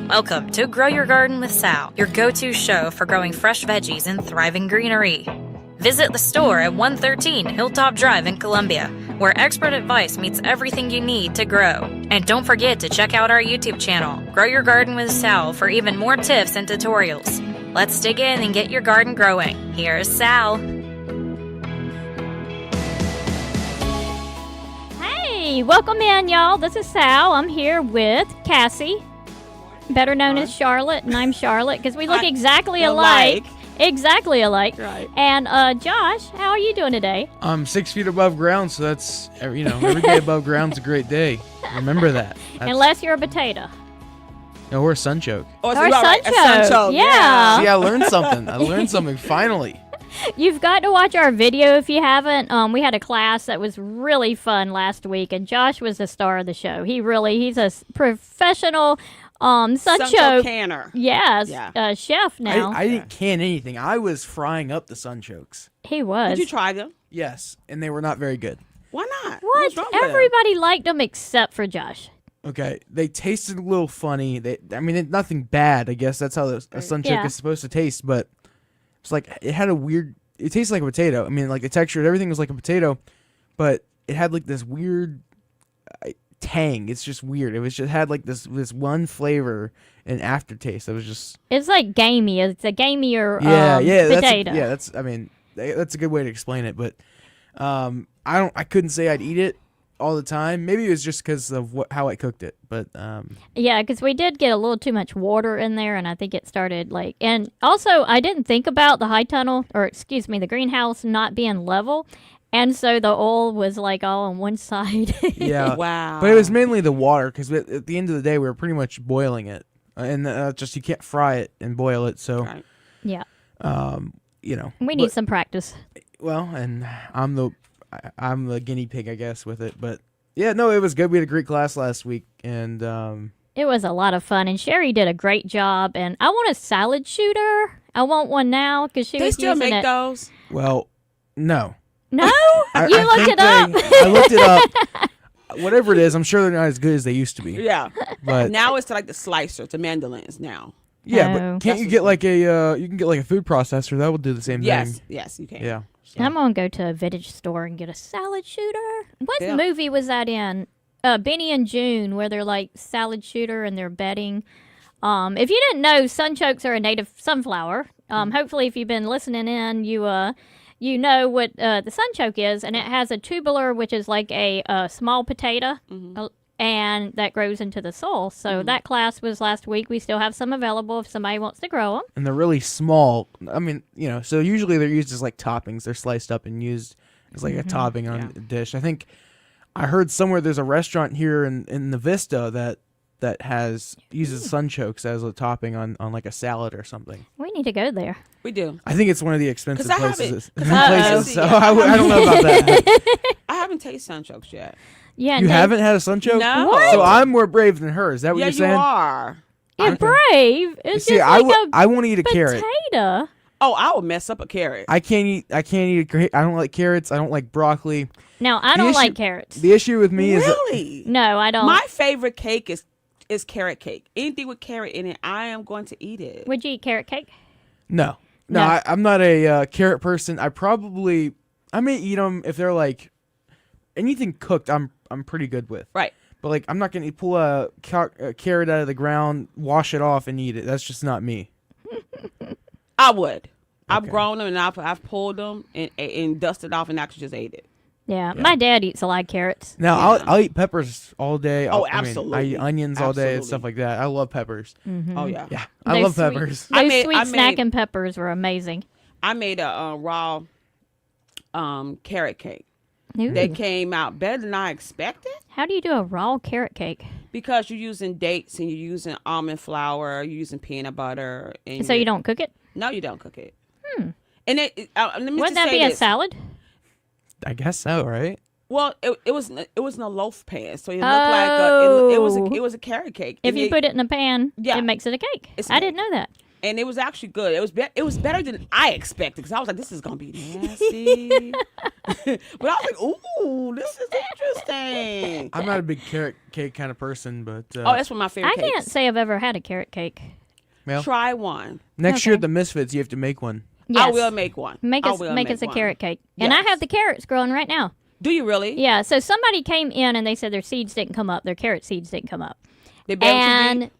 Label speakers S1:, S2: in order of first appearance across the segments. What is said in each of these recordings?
S1: Welcome to Grow Your Garden with Sal, your go-to show for growing fresh veggies and thriving greenery. Visit the store at 113 Hilltop Drive in Columbia, where expert advice meets everything you need to grow. And don't forget to check out our YouTube channel, Grow Your Garden with Sal, for even more tips and tutorials. Let's dig in and get your garden growing. Here's Sal.
S2: Hey, welcome in, y'all. This is Sal. I'm here with Cassie, better known as Charlotte, and I'm Charlotte because we look exactly alike. Exactly alike.
S3: Right.
S2: And Josh, how are you doing today?
S4: I'm 6 feet above ground, so that's, every day above ground's a great day. Remember that.
S2: Unless you're a potato.
S4: No, we're a sunchoke.
S3: Oh,
S2: Or Sunchokes. Yeah.
S4: See, I learned something. Finally.
S2: You've got to watch our video if you haven't. We had a class that was really fun last week, and Josh was the star of the show. He's a professional sunchoke
S3: canner.
S2: Yes,
S3: Yeah.
S2: chef now.
S4: I didn't can anything. I was frying up the sunchokes.
S2: He was.
S3: Did you try them?
S4: Yes, and they were not very good.
S3: Why not?
S2: What?
S3: What's wrong with them?
S2: Everybody liked them except for Josh.
S4: Okay, they tasted a little funny. Nothing bad. I guess that's how a sunchoke
S2: Yeah.
S4: is supposed to taste. But it's like it had a weird. It tasted like a potato. I mean, like the texture, everything was like a potato, but it had like this weird tang. It's just weird. It had like this one flavor and aftertaste. It was just.
S2: It's like gamey. It's a gamier potato.
S4: That's a good way to explain it. But I couldn't say I'd eat it all the time. Maybe it was just because of how I cooked it. But
S2: yeah, because we did get a little too much water in there, and I think it started and also I didn't think about the greenhouse not being level. And so the oil was like all on one side.
S4: Yeah.
S3: Wow.
S4: But it was mainly the water because at the end of the day we were pretty much boiling it, and just you can't fry it and boil it. So,
S3: Right.
S2: Yeah.
S4: We
S2: need some practice.
S4: Well, and I'm the guinea pig, I guess, with it. But yeah, no, it was good. We had a great class last week, and
S2: it was a lot of fun. And Sherry did a great job. And I want a salad shooter. I want one now because she
S3: They
S2: was
S3: still
S2: using
S3: make
S2: it.
S3: those?
S4: well, no.
S2: No,
S4: I
S2: looked
S4: think
S2: it up.
S4: I looked it up. Whatever it is, I'm sure they're not as good as they used to be.
S3: Yeah.
S4: But
S3: Now it's like the slicer, the mandolins now.
S4: yeah,
S2: No.
S4: but can't you get like you can get like a food processor that will do the same
S3: Yes.
S4: thing?
S3: Yes, you can.
S4: Yeah.
S2: I'm going to go to a vintage store and get a salad shooter. What
S3: Yeah.
S2: movie was that in? Benny and June, where they're like salad shooter and they're betting. If you didn't know, sunchokes are a native sunflower. Hopefully, if you've been listening in, you know what the sunchoke is, and it has a tubular, which is like a small potato, and that grows into the soil. So that class was last week. We still have some available if somebody wants to grow them.
S4: And they're really small. I mean, so usually they're used as like toppings. They're sliced up and used as like a topping on a dish. I think I heard somewhere there's a restaurant here in the Vista that uses sunchokes as a topping on like a salad or something.
S2: We need to go there.
S3: We do.
S4: I think it's one of the expensive
S3: 'Cause I haven't-
S4: places.
S3: 'cause I-
S4: So I don't know about that.
S3: I haven't tasted sunchokes yet.
S2: Yeah,
S4: You haven't had a sunchoke?
S3: No. What?
S4: So I'm more brave than her. Is that what
S3: Yeah,
S4: you're
S3: you
S4: saying?
S3: are.
S2: You're
S4: Okay.
S2: brave. It's
S4: See,
S2: just
S4: I
S2: like
S4: won't eat a carrot.
S2: potato.
S3: Oh, I would mess up a carrot.
S4: I can't eat a carrot. I don't like carrots. I don't like broccoli.
S2: Now, I
S4: The
S2: don't
S4: issue-
S2: like carrots.
S4: The issue with me is that
S3: Really?
S2: No, I don't.
S3: My favorite cake is carrot cake. Anything with carrot in it, I am going to eat it.
S2: Would you eat carrot cake?
S4: No.
S2: No.
S4: I'm not a carrot person. I may eat them if they're like anything cooked. I'm pretty good with.
S3: Right.
S4: But like I'm not gonna pull a carrot out of the ground, wash it off, and eat it. That's just not me.
S3: I would. I've
S4: Okay.
S3: grown them and I've pulled them and dusted off and actually just ate it.
S2: Yeah, my dad eats a lot of carrots.
S4: Now
S3: Yeah.
S4: I'll eat peppers all day.
S3: Oh,
S4: I
S3: absolutely.
S4: eat onions all day and
S3: Absolutely.
S4: stuff like that. I love peppers.
S3: Oh yeah.
S4: Yeah, I
S2: Those
S4: love
S2: sweet-
S4: peppers.
S2: Those
S3: I made-
S2: sweet
S3: I
S2: snack
S3: made-
S2: and peppers were amazing.
S3: I made a raw carrot cake.
S2: Ooh.
S3: That came out better than I expected
S2: How do you do a raw carrot cake?
S3: because you're using dates and you're using almond flour, you're using peanut butter, and
S2: So you don't cook it?
S3: No, you don't cook it. And let me
S2: Wouldn't
S3: just
S2: that
S3: say
S2: be a
S3: this.
S2: salad?
S4: I guess so, right?
S3: Well, it was in a loaf pan, so it looked like it was
S2: Oh.
S3: a carrot cake.
S2: If
S3: And
S2: you put it in a pan,
S3: Yeah.
S2: it makes it a cake.
S3: It's
S2: I
S3: a
S2: didn't know that.
S3: And it was actually good. It was better than I expected because I was like, this is gonna be nasty. But I was like, ooh, this is interesting.
S4: I'm not a big carrot cake kind of person, but
S3: That's one of my favorite
S2: I
S3: cakes.
S2: can't say I've ever had a carrot cake.
S4: well,
S3: Try one.
S4: next year
S2: Okay.
S4: at the Misfits, you have to make one.
S2: Yes.
S3: I will make one.
S2: Make
S3: I
S2: us
S3: will
S2: make us a
S3: one.
S2: carrot cake. And I
S3: Yes.
S2: have the carrots growing right now.
S3: Do you really?
S2: Yeah, so somebody came in and they said their seeds didn't come up. Their carrot seeds didn't come up.
S3: They buried you
S2: And
S3: deep?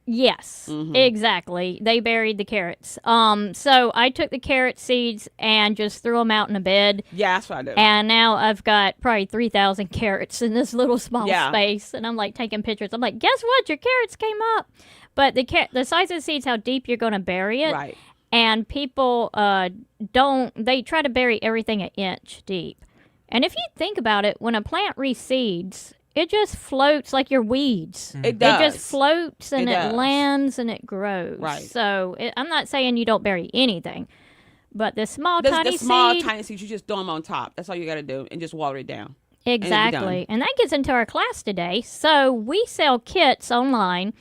S2: yes,
S3: Mm-hmm.
S2: exactly. They buried the carrots. So I took the carrot seeds and just threw them out in a bed.
S3: Yeah, that's what I do.
S2: And now I've got probably 3,000 carrots in this little small
S3: Yeah.
S2: space. And I'm like taking pictures. I'm like, guess what? Your carrots came up. But the size of the seeds, how deep you're going to bury it.
S3: Right.
S2: And people they try to bury everything an inch deep. And if you think about it, when a plant reseeds, it just floats like your weeds.
S3: It does.
S2: It just floats and
S3: It
S2: it
S3: does.
S2: lands and it grows.
S3: Right.
S2: So I'm not saying you don't bury anything, but the small,
S3: The
S2: tiny
S3: small,
S2: seed,
S3: tiny seeds, you just throw them on top. That's all you got to do, and just water it down.
S2: exactly. And that gets into our class today. So we sell kits online,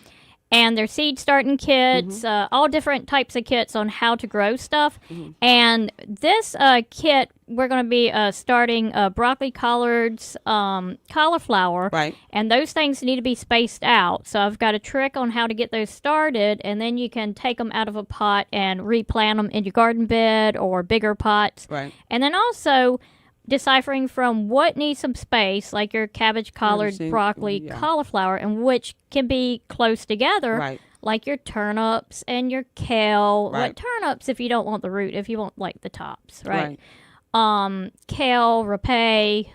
S2: and they're seed starting kits, all different types of kits on how to grow stuff. And this kit, we're going to be starting broccoli, collards, cauliflower.
S3: Right.
S2: And those things need to be spaced out. So I've got a trick on how to get those started, and then you can take them out of a pot and replant them in your garden bed or bigger pots.
S3: Right.
S2: And then also deciphering from what needs some space, like your cabbage, collard,
S3: Understand.
S2: broccoli,
S3: Yeah.
S2: cauliflower, and which can be close together,
S3: Right.
S2: like your turnips and your kale.
S3: Right.
S2: Like turnips if you don't want the root, if you want like the tops, right?
S3: Right.
S2: Kale, rapé,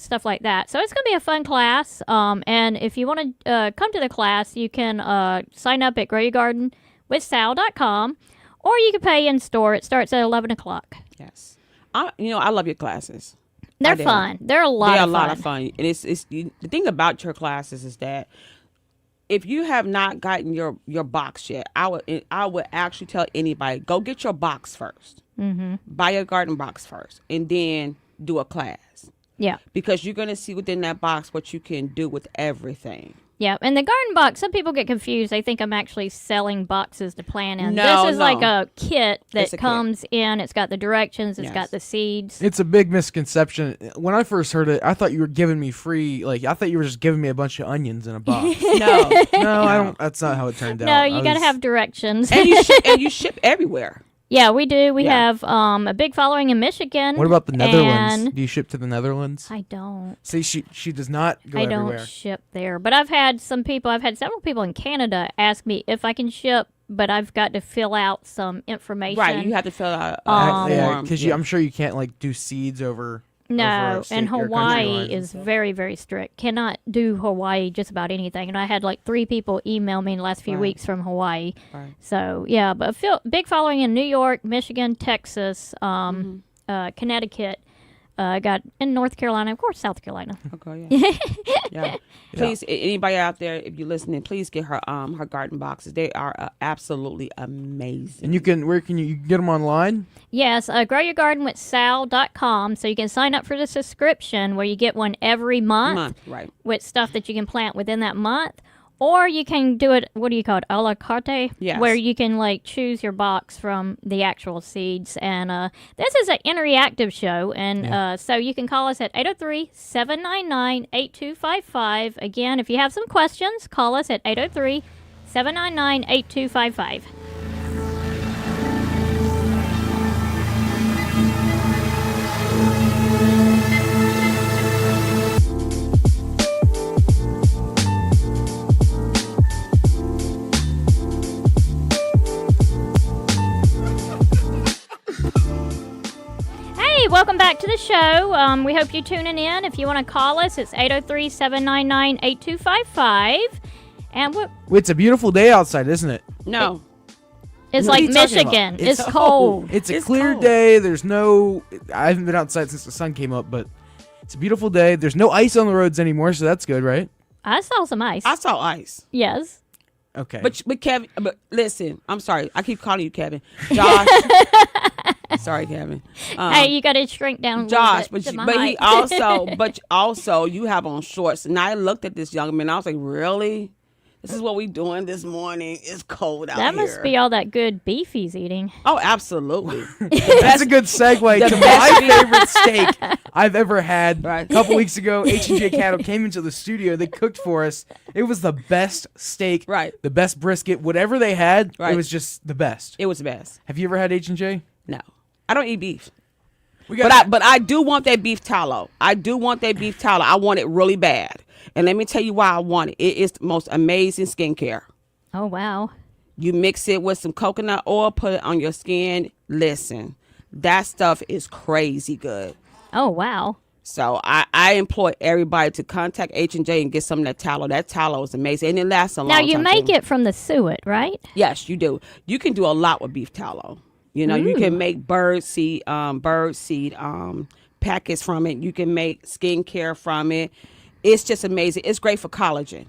S2: stuff like that. So it's going to be a fun class. And if you want to come to the class, you can sign up at growyourgardenwithsal.com, or you can pay in store. It starts at 11 o'clock.
S3: Yes. I love your classes.
S2: They're
S3: I do.
S2: fun. They're a lot
S3: They're
S2: of
S3: a
S2: fun.
S3: lot of fun. And the thing about your classes is that if you have not gotten your box yet, I would actually tell anybody, go get your box first. Mm-hmm. Buy your garden box first, and then do a class,
S2: Yeah.
S3: because you're going to see within that box what you can do with everything.
S2: Yeah. And the garden box, some people get confused. They think I'm actually selling boxes to plant in.
S3: No,
S2: This is
S3: no.
S2: like a kit
S3: It's
S2: that
S3: a kit.
S2: comes in. It's got the directions. It's
S3: Yes.
S2: got the seeds.
S4: It's a big misconception. When I first heard it, I thought you were giving me free. Like I thought you were just giving me a bunch of onions in a box.
S3: No.
S4: No, I don't. That's not how it turned out.
S2: No, you
S4: I
S2: got to
S4: was-
S2: have directions.
S3: and you ship everywhere.
S2: Yeah, we do. We
S3: Yeah.
S2: have a big following in Michigan.
S4: What about the Netherlands?
S2: And
S4: Do you ship to the Netherlands?
S2: I don't.
S4: See, she does not go
S2: I
S4: everywhere.
S2: don't ship there. But I've had several people in Canada ask me if I can ship, but I've got to fill out some information.
S3: Right. You have to fill out a
S4: Yeah,
S3: form.
S4: because I'm sure you can't like do seeds over.
S2: No,
S4: over state
S2: and
S4: or country
S2: Hawaii
S4: lines and
S2: is
S4: stuff.
S2: very, very strict. Cannot do Hawaii just about anything. And I had like 3 people email me in the last few
S3: Right.
S2: weeks from Hawaii.
S3: Right.
S2: So, yeah, but big following in New York, Michigan, Texas, Connecticut. Got in North Carolina, of course, South Carolina.
S3: Okay, yeah. Yeah. Please, anybody out there, if you're listening, please get her her garden boxes. They are absolutely amazing.
S4: And where can you get them online?
S2: Yes, growyourgardenwithsal.com. So you can sign up for the subscription where you get one every month
S3: Right.
S2: with stuff that you can plant within that month. Or you can do it, what do you call it, a la carte?
S3: Yes.
S2: Where you can, like, choose your box from the actual seeds. And this is an interactive show. And so you can call us at 803-799-8255. Again, if you have some questions, call us at 803-799-8255. Hey, welcome back to the show. We hope you're tuning in. If you want to call us, it's 803-799-8255. And
S4: It's a beautiful day outside, isn't it?
S3: No.
S2: it's
S4: What are
S2: like
S4: you talking about?
S2: Michigan.
S4: It's
S2: It's cold.
S4: It's a
S3: It's
S4: clear
S3: cold.
S4: day. There's no. I haven't been outside since the sun came up, but it's a beautiful day. There's no ice on the roads anymore, so that's good, right?
S2: I saw some ice.
S3: I saw ice.
S2: Yes.
S4: Okay.
S3: But Kevin, but listen, I'm sorry. I keep calling you Kevin. Josh. Sorry, Kevin.
S2: Hey, you got to shrink down a little
S3: Josh,
S2: bit to my
S3: but
S2: height.
S3: also you have on shorts. And I looked at this young man. I was like, really? This is what we doing this morning. It's cold out
S2: That
S3: here.
S2: must be all that good beef he's eating.
S3: Oh, absolutely.
S4: That's a good segue to my favorite steak I've ever had.
S3: Right.
S4: A couple weeks ago, H&J Cattle came into the studio. They cooked for us. It was the best steak,
S3: Right.
S4: the best brisket, whatever they had.
S3: Right.
S4: It was just the best.
S3: It was the best.
S4: Have you ever had H&J?
S3: No, I don't eat beef.
S4: We got
S3: But I do want that beef tallow. I want it really bad. And let me tell you why I want it. It is the most amazing skincare.
S2: Oh, wow.
S3: You mix it with some coconut oil, put it on your skin. Listen, that stuff is crazy good.
S2: Oh, wow.
S3: So I implore everybody to contact H&J and get some of that tallow. That tallow is amazing, and it lasts a long
S2: Now,
S3: time.
S2: you make
S3: too.
S2: it from the suet, right?
S3: Yes, you do. You can do a lot with beef tallow. You know, you can make bird seed packets from it. You can make skincare from it. It's just amazing. It's great for collagen.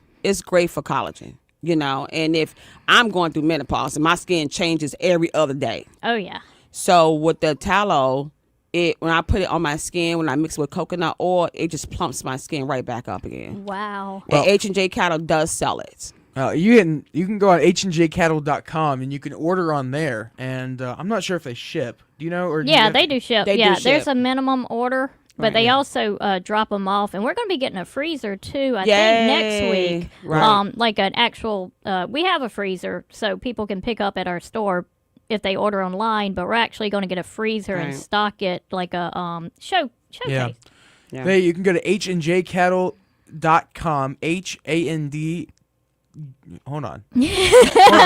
S3: You know, and if I'm going through menopause and my skin changes every other day.
S2: Oh, yeah.
S3: So with the tallow, when I put it on my skin, when I mix it with coconut oil, it just plumps my skin right back up again.
S2: Wow.
S3: And H&J Cattle does sell it.
S4: you can go on HandJCattle.com and you can order on there. And I'm not sure if they ship. Do you know? Or do you
S2: Yeah,
S4: have
S2: they
S4: to-
S2: do ship.
S3: They do
S2: Yeah,
S3: ship.
S2: there's a minimum order, but
S3: Right.
S2: they also drop them off. And we're going to be getting a freezer, too, I
S3: Yay.
S2: think, next week.
S3: Right.
S2: Like an actual, we have a freezer, so people can pick up at our store if they order online, but we're actually going to get a freezer and
S3: Right.
S2: stock it like a showcase.
S4: Yeah.
S3: Yeah.
S4: You can go to HandJCattle.com. HAND. Hold on. Hold on a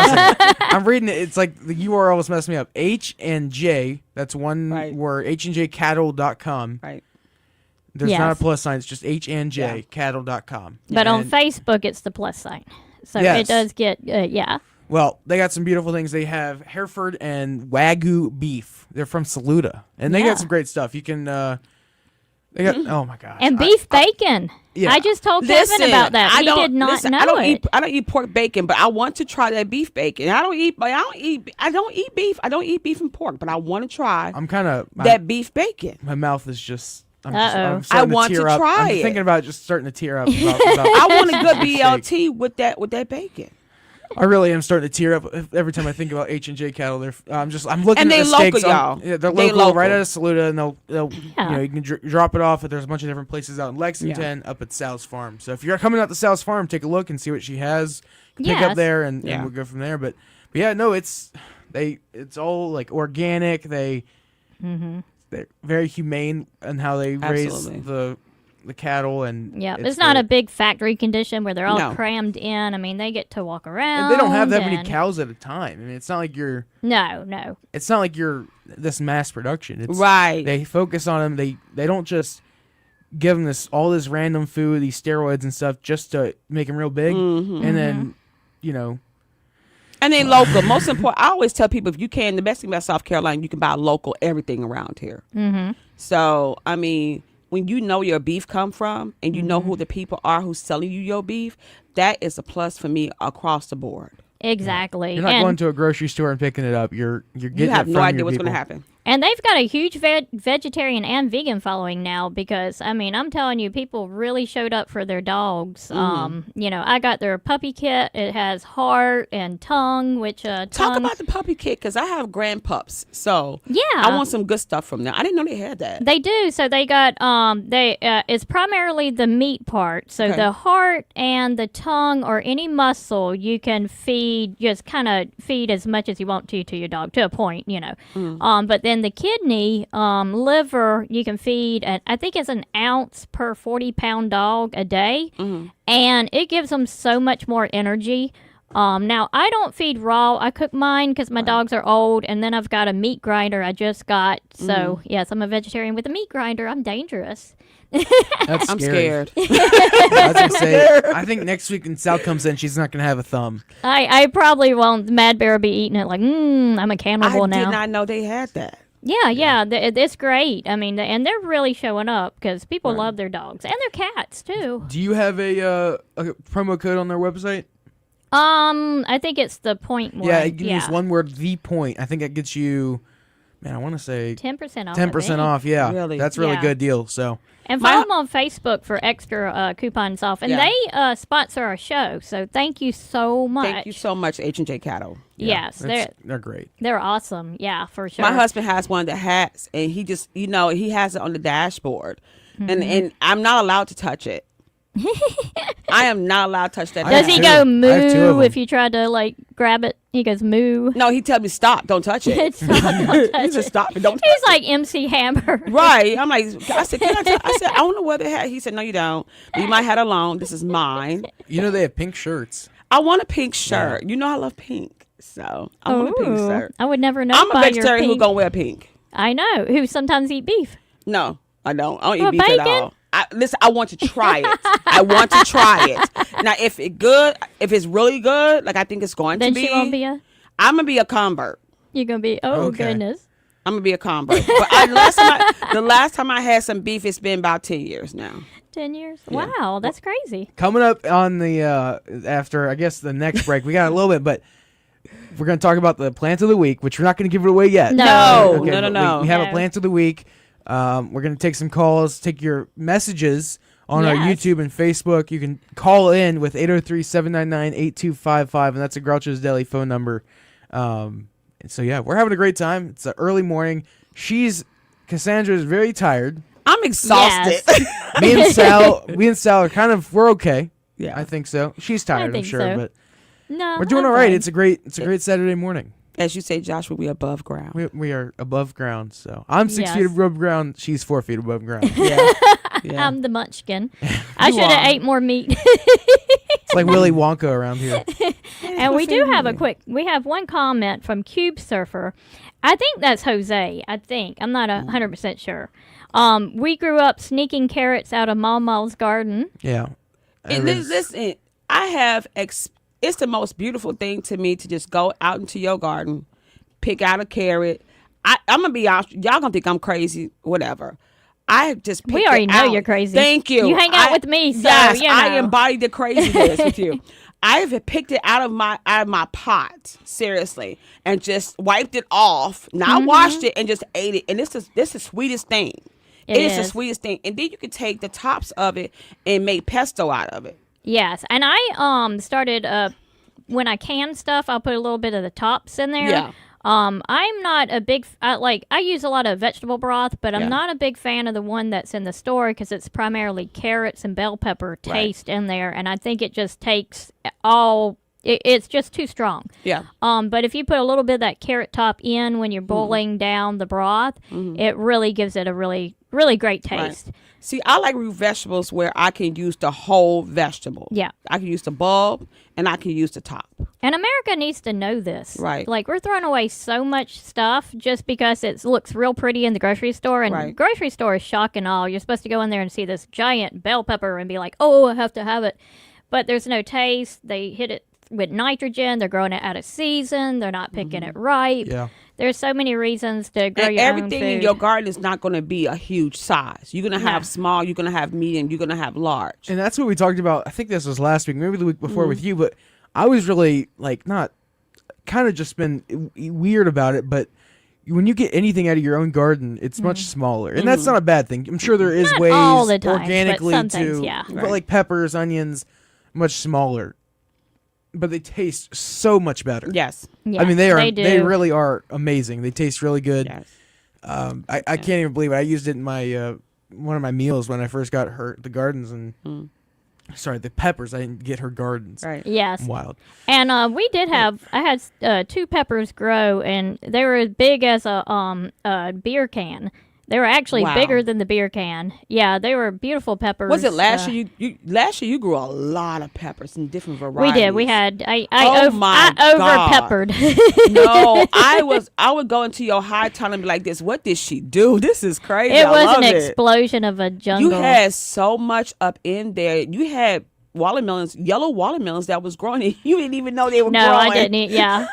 S4: second. I'm reading it. It's like the URL was messing me up. H and J. That's one
S3: Right.
S4: word. HandJCattle.com.
S3: Right.
S4: There's not a
S2: Yes.
S4: plus sign. It's just H&J
S3: Yeah.
S4: Cattle.com.
S2: But on
S4: And-
S2: Facebook, it's the plus sign. So
S4: Yes.
S2: it does get, yeah.
S4: Well, they got some beautiful things. They have Hereford and Wagyu beef. They're from Saluda, and they
S2: Yeah.
S4: got some great stuff. You can. They got. Oh my gosh.
S2: And beef bacon.
S4: yeah.
S2: I just told
S3: Listen,
S2: Kevin about that. He did not know
S3: I don't
S2: it.
S3: I don't eat pork bacon, but I want to try that beef bacon. I don't eat beef. I don't eat beef and pork, but I want to try
S4: I'm kind of.
S3: that beef bacon.
S4: My mouth is just. I'm
S2: Uh-oh.
S4: starting
S3: I want
S4: tear
S3: to
S4: up.
S3: try
S4: I'm
S3: it.
S4: thinking about just starting to tear up. About
S3: I want a good
S4: steak.
S3: BLT with that bacon.
S4: I really am starting to tear up every time I think about H&J Cattle. I'm looking
S3: And
S4: at
S3: they
S4: the steaks.
S3: local, y'all.
S4: Yeah, they're
S3: They
S4: local, right
S3: local.
S4: out of Saluda, and they'll
S2: Yeah.
S4: you can drop it off. There's a bunch of different places out in Lexington, up at Sal's Farm. So if you're coming out to Sal's Farm, take a look and see what she has. Pick
S2: Yes.
S4: up there, and
S3: Yeah.
S4: we'll go from there. But yeah, no, it's all like organic. They're very humane in how they
S3: Absolutely.
S4: raise the cattle, and
S2: Yeah, it's not
S4: very-
S2: a big factory condition where they're all
S3: No.
S2: crammed in. I mean, they get to walk around.
S4: And they don't have that many
S2: and-
S4: cows at a time. I mean, it's not like you're.
S2: No.
S4: It's not like you're this mass production. It's,
S3: Right.
S4: They focus on them. They don't just give them all this random food, these steroids and stuff, just to make them real big,
S3: Mm-hmm.
S4: and then you know.
S3: And then local. Most important, I always tell people, if you can, the best thing about South Carolina, you can buy local everything around here.
S2: Mm-hmm.
S3: So, I mean, when you know your beef come from and you know who the people are who's selling you your beef, that is a plus for me across the board.
S2: Exactly.
S4: You're not
S2: and,
S4: going to a grocery store and picking it up. You're getting
S3: You have
S4: it
S3: no
S4: from
S3: idea
S4: your
S3: what's going to
S4: people.
S3: happen.
S2: and they've got a huge vegetarian and vegan following now because, I mean, I'm telling you, people really showed up for their dogs.
S3: Mm-hmm.
S2: I got their puppy kit. It has heart and tongue, which
S3: Talk
S2: tongue.
S3: about the puppy kit, because I have grand pups. So
S2: Yeah.
S3: I want some good stuff from them. I didn't know they had that.
S2: They do. So they got it's primarily the meat part. So
S3: Okay.
S2: the heart and the tongue or any muscle you can feed, just kind of feed as much as you want to your dog to a point, But then the kidney, liver, you can feed at, I think it's an ounce per 40-pound dog a day, and it gives them so much more energy. Now I don't feed raw. I cook mine because my dogs are old, and then I've got a meat grinder I just got. So yes, I'm a vegetarian with a meat grinder. I'm dangerous.
S4: That's
S3: I'm
S4: scary.
S3: scared.
S4: I was gonna say, I think next week when Sal comes in, she's not gonna have a thumb.
S2: I probably won't. Mad Bear will be eating it like, I'm a cannibal
S3: I
S2: now.
S3: did not know they had that.
S2: Yeah, it's great. I mean, and they're really showing up because people love their dogs and their cats too.
S4: Do you have a promo code on their website?
S2: I think it's the point one.
S4: Yeah, you can use one word, the point. I think that gets you Man, I want to say
S2: 10% off.
S4: 10% off. Yeah,
S3: Really?
S4: that's a really
S2: Yeah.
S4: good deal. So
S2: And follow them on Facebook for extra coupons off. And
S3: Yeah.
S2: they sponsor our show. So thank you so much.
S3: Thank you so much, H&J Cattle.
S2: Yes,
S4: they're great.
S2: they're awesome. Yeah, for sure.
S3: My husband has one of the hats, and he just, he has it on the dashboard,
S2: Mm-hmm.
S3: and I'm not allowed to touch it. I am not allowed to touch that.
S2: Does
S3: hat.
S2: he
S4: two.
S2: go
S4: I have 2 of
S2: moo
S4: them.
S2: if you try to like grab it? He goes moo.
S3: No, he tells me stop, don't touch it.
S2: It's not, don't touch
S3: He said
S2: it.
S3: stop it, don't touch
S2: He's
S3: it.
S2: like MC Hammer.
S3: Right. I'm like, I said, can I touch? I said, I don't know where the hat. He said, no, you don't. Leave my hat alone. This is mine.
S4: You know they have pink shirts.
S3: I want a pink shirt. You know I love pink, so I want a pink
S2: Ooh,
S3: shirt.
S2: I would never know.
S3: I'm a
S2: by your
S3: vegetarian who
S2: pink.
S3: gonna wear pink.
S2: I know. Who sometimes eat beef.
S3: No, I don't. I don't
S2: Well,
S3: eat beef at
S2: bacon?
S3: all. Listen, I want to try it. I want to try it. Now, if it's really good, like I think it's going
S2: Then
S3: to be,
S2: she won't be a.
S3: I'm gonna be a convert.
S2: You're gonna be. Oh
S4: Okay.
S2: goodness.
S3: I'm gonna be a convert. But the last time I had some beef, it's been about 10 years now.
S2: 10 years. Wow, that's crazy.
S4: Coming up on the after I guess the next break, we got a little bit, but we're going to talk about the plant of the week, which we're not going to give it away yet.
S2: No.
S3: No, no,
S4: but
S3: no.
S4: We have a
S2: No.
S4: plant of the week. We're going to take some calls, take your messages on our
S2: Yes.
S4: YouTube and Facebook. You can call in with 803-799-8255, and that's a Groucho's Deli phone number. And so yeah, we're having a great time. It's an early morning. Cassandra is very tired.
S3: I'm exhausted.
S2: Yes.
S4: Me and Sal are we're okay.
S3: Yeah.
S4: I think so. She's tired, I'm
S2: think
S4: sure,
S2: so.
S4: but
S2: No.
S4: we're doing
S2: I'm
S4: all right.
S2: fine.
S4: It's a great Saturday morning.
S3: As you say, Josh, we above ground.
S4: We are above ground. So I'm 6
S2: Yes.
S4: feet above ground. She's 4 feet above ground.
S3: Yeah. Yeah.
S2: I'm the munchkin. I
S3: You
S2: should have
S3: are.
S2: ate more meat.
S4: It's like Willy Wonka around here.
S2: And we do have we have one comment from Cube Surfer. I think that's Jose. I'm not 100% sure. We grew up sneaking carrots out of Mama's garden.
S4: Yeah.
S3: And listen, I have it's the most beautiful thing to me to just go out into your garden, pick out a carrot. I'm gonna be honest, y'all gonna think I'm crazy, whatever. I just picked
S2: We already
S3: it
S2: know
S3: out.
S2: you're crazy.
S3: Thank you.
S2: You hang out with me, so
S3: yes,
S2: you know.
S3: I embody the craziness with you. I have picked it out of my pot, seriously, and just wiped it off. Now I washed it and just ate it, and this is the sweetest thing.
S2: It
S3: It is the
S2: is.
S3: sweetest thing, and then you can take the tops of it and make pesto out of it.
S2: Yes, and I started when I can stuff, I'll put a little bit of the tops in there.
S3: Yeah.
S2: I'm not a big I use a lot of vegetable broth, but I'm
S3: Yeah.
S2: not a big fan of the one that's in the store because it's primarily carrots and bell pepper taste in there, and I think it just takes it's just too strong.
S3: Yeah.
S2: But if you put a little bit of that carrot top in when you're boiling down the broth, it really gives it a really, really great taste.
S3: Right. See, I like root vegetables where I can use the whole vegetable.
S2: Yeah.
S3: I can use the bulb and I can use the top.
S2: And America needs to know this.
S3: Right.
S2: Like, we're throwing away so much stuff just because it looks real pretty in the grocery store. And
S3: Right.
S2: grocery store is shock and awe. You're supposed to go in there and see this giant bell pepper and be like, oh, I have to have it. But there's no taste. They hit it with nitrogen. They're growing it out of season. They're not picking it ripe.
S4: Yeah.
S2: There's so many reasons to grow
S3: And
S2: your own
S3: everything
S2: food.
S3: in your garden is not going to be a huge size. You're going to have
S2: No.
S3: small, you're going to have medium, you're going to have large.
S4: And that's what we talked about. I think this was last week, maybe the week before with you, but I was really just been weird about it, but when you get anything out of your own garden, it's much smaller. And that's not a bad thing. I'm sure there is
S2: Not
S4: ways
S2: all the time, but
S4: organically
S2: some
S4: to,
S2: things, yeah.
S4: but like peppers, onions, much smaller. But they taste so much better.
S3: Yes.
S2: Yeah,
S4: I mean, they
S2: do.
S4: really are amazing. They taste really good.
S3: Yes.
S4: I can't even believe it. I used it in my one of my meals when I first got the gardens and sorry, the peppers. I didn't get her gardens.
S3: Right.
S2: Yes.
S4: Wild.
S2: And we did have, I had 2 peppers grow, and they were as big as a beer can. They were actually
S3: Wow.
S2: bigger than the beer can. Yeah, they were beautiful peppers.
S3: Was it last year? Last year you grew a lot of peppers in different varieties.
S2: We did. We had, I
S3: my
S2: over
S3: God.
S2: peppered.
S3: No, I would go into your high tunnel and be like this. What did she do? This is crazy.
S2: It
S3: I
S2: was
S3: love
S2: an
S3: it.
S2: explosion of a jungle.
S3: You had so much up in there. You had watermelons, yellow watermelons that was growing. And you didn't even know they were
S2: No,
S3: growing.
S2: I didn't eat, yeah.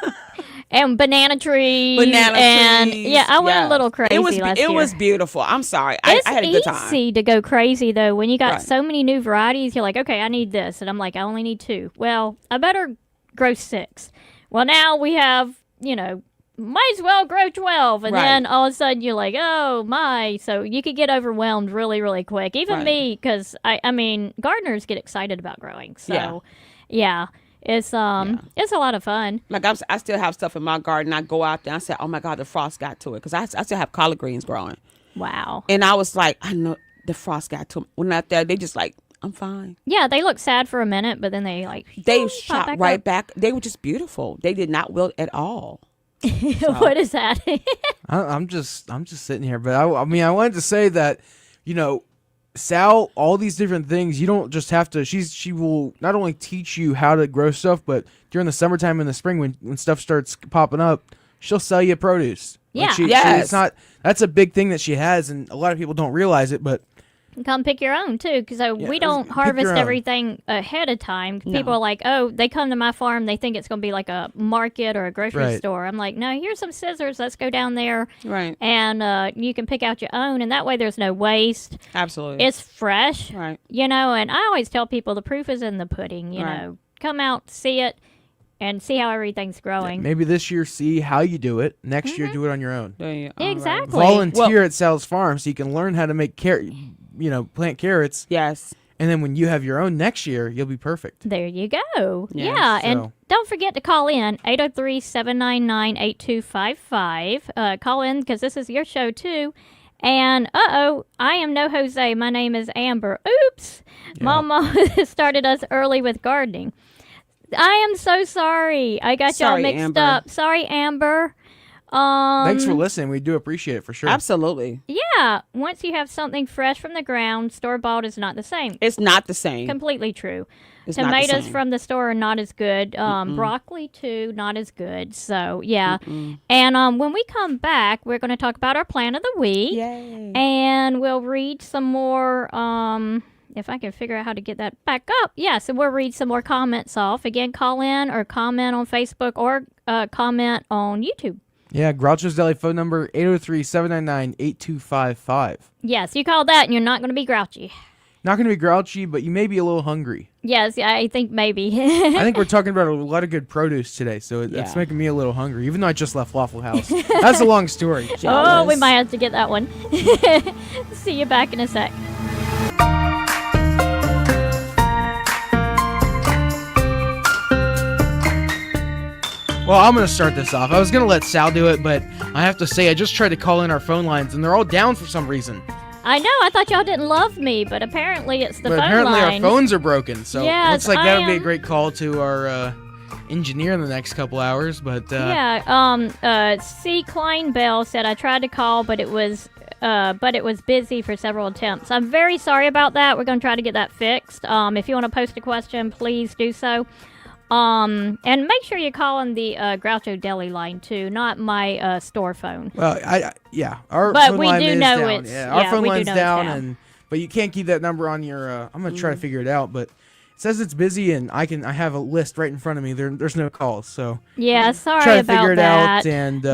S2: And banana trees.
S3: Banana
S2: and,
S3: trees.
S2: Yeah, I went
S3: Yeah.
S2: a little crazy
S3: It was
S2: last year.
S3: It was beautiful. I'm sorry.
S2: It's
S3: I had a good time.
S2: easy to go crazy, though. When you got
S3: Right.
S2: so many new varieties, you're like, okay, I need this. And I'm like, I only need 2. Well, I better grow 6. Well, now we have, might as well grow 12. And
S3: Right.
S2: then all of a sudden you're like, oh my. So you could get overwhelmed really, really quick. Even
S3: Right.
S2: me, because I mean, gardeners get excited about growing. So yeah, it's it's a lot of fun.
S3: Like I still have stuff in my garden. I go out there and I say, oh my God, the frost got to it. Because I still have collard greens growing.
S2: Wow.
S3: And I was like, I know the frost got to them. When out there, they just like, I'm fine.
S2: Yeah, they look sad for a minute, but then they like
S3: They
S2: pop
S3: shot
S2: back
S3: right
S2: up.
S3: back. They were just beautiful. They did not wilt at all.
S2: What is that?
S4: I'm just sitting here, but I mean, I wanted to say that, you know, Sal, all these different things, you don't just have to. She will not only teach you how to grow stuff, but during the summertime and the spring, when stuff starts popping up, she'll sell you produce.
S2: Yeah.
S3: Yes.
S4: That's a big thing that she has, and a lot of people don't realize it, but.
S2: Come pick your own too, because we don't
S4: pick
S2: harvest
S4: your own.
S2: everything ahead of time.
S3: No.
S2: People are like, oh, they come to my farm, they think it's going to be like a market or a grocery
S4: Right.
S2: store. I'm like, no, here's some scissors. Let's go down there,
S3: Right.
S2: and you can pick out your own, and that way there's no waste.
S3: Absolutely.
S2: It's fresh,
S3: Right.
S2: you know. And I always tell people the proof is in the pudding. You
S3: Right.
S2: know, come out, see it, and see how everything's growing.
S4: Maybe this year see how you do it. Next year do it on your own.
S3: There you- all right.
S2: Exactly.
S4: Volunteer at Sal's farm so you can learn how to make plant carrots,
S3: Yes.
S4: and then when you have your own next year, you'll be perfect.
S2: There you go.
S3: Yeah,
S2: Yeah, and
S4: so-
S2: don't forget to call in 803-799-8255. Call in because this is your show too. And I am no Jose. My name is Amber. Oops, Mama started us early with gardening. I am so sorry. I got y'all
S3: Sorry,
S2: mixed
S3: Amber.
S2: up. Sorry, Amber.
S4: Thanks for listening. We do appreciate it for sure.
S3: Absolutely.
S2: Yeah, once you have something fresh from the ground, store bought is not the same.
S3: It's not the same.
S2: Completely true.
S3: It's not the
S2: Tomatoes
S3: same.
S2: from the store are not as good. Broccoli too, not as good. So yeah. And when we come back, we're going to talk about our plan of the week,
S3: Yay.
S2: and we'll read some more. If I can figure out how to get that back up, yeah. So we'll read some more comments off. Again, call in or comment on Facebook or comment on YouTube.
S4: Yeah, Groucho's Deli phone number 803-799-8255.
S2: Yes, you call that, and you're not going to be grouchy.
S4: Not going to be grouchy, but you may be a little hungry.
S2: Yes, I think maybe.
S4: I think we're talking about a lot of good produce today, so it's
S3: Yeah.
S4: making me a little hungry, even though I just left Waffle House. That's a long story.
S2: Oh, we might have to get that one. See you back in a sec.
S4: Well, I'm going to start this off. I was going to let Sal do it, but I have to say, I just tried to call in our phone lines, and they're all down for some reason.
S2: I know. I thought y'all didn't love me, but apparently it's the
S4: But
S2: phone
S4: apparently
S2: lines.
S4: our phones are broken, so
S2: Yes,
S4: looks like
S2: I
S4: that would be a
S2: am-
S4: great call to our engineer in the next couple hours. But
S2: C. Klein Bell said I tried to call, but it was busy for several attempts. I'm very sorry about that. We're going to try to get that fixed. If you want to post a question, please do so. And make sure you call on the Groucho Deli line too, not my store phone.
S4: well, our
S2: But
S4: phone
S2: we
S4: line
S2: do
S4: is
S2: know
S4: down.
S2: it's-
S4: Yeah, our
S2: yeah,
S4: phone
S2: we do
S4: line's
S2: know it's
S4: down,
S2: down.
S4: but you can't keep that number on your. I'm gonna try to figure it out, but. It says it's busy, and I have a list right in front of me. There's no calls, so
S2: Yeah, sorry
S4: try to
S2: about
S4: figure it
S2: that.
S4: out. And